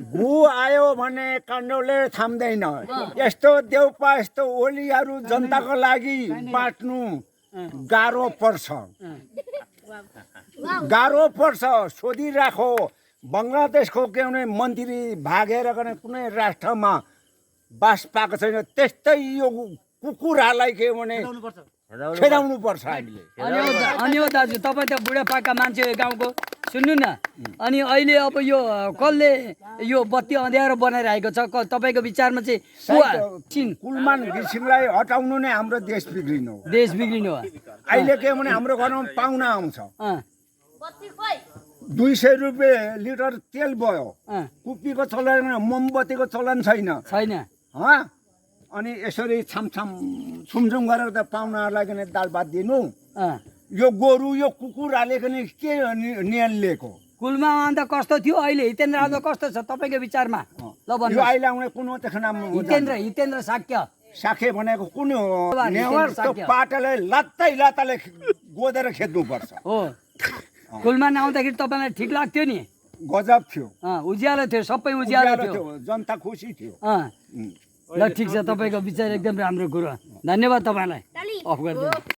घु आयो भने काण्डले थाम्दैन। यस्तो देउपा यस्तो ओलीहरू जनताको लागि बाँट्नु गाह्रो पर्छ। सोधिराखो बङ्गलादेशको कुनै मन्त्री भागेर कुनै राष्ट्रमा बास पाएको छैन, त्यस्तै यो कुकुरहरूलाई के भने खेदाउनु पर्छ हामीले। अनि हो दाजु, तपाईँ त बुढापाका मान्छे गाउँको, सुन्नु न। अनि अहिले अब यो कसले यो बत्ती अँध्यारो बनाइरहेको छ? तपाईँको विचारमा चाहिँ कुलमान घिसिङलाई हटाउनु नै हाम्रो देश बिग्रिनु हो। देश बिग्रिनु हो। अहिले के भने हाम्रो घरमा पाहुना आउँछ, 200 रुपियाँ लिटर तेल भयो, कुपीको चलन, मोमबत्तीको चलन छैन। अनि यसरी छुमछुम गरेर त पाहुनाहरूलाई पनि दाल भात दिनु। यो गोरु यो कुकुरहरूले पनि के नियम लिएको? कुलमा अन्त कस्तो थियो, अहिले हितेन्द्र यादव कस्तो छ तपाईँको विचारमा? ल भन्नु। यो अहिले आउने कुन नाम? हितेन्द्र साखे भनेको कुन हो? नेवारको पाटाले लात्ताले गोदेर खेद्नुपर्छ हो। कुलमा आउँदाखेरि तपाईँलाई ठिक लाग्थ्यो नि? गजब थियो, उज्यालो थियो, सबै उज्यालो थियो, जनता खुसी थियो। ल ठिक छ, तपाईँको विचार एकदम राम्रो कुरो। धन्यवाद तपाईँलाई। अफ गरिदिनु।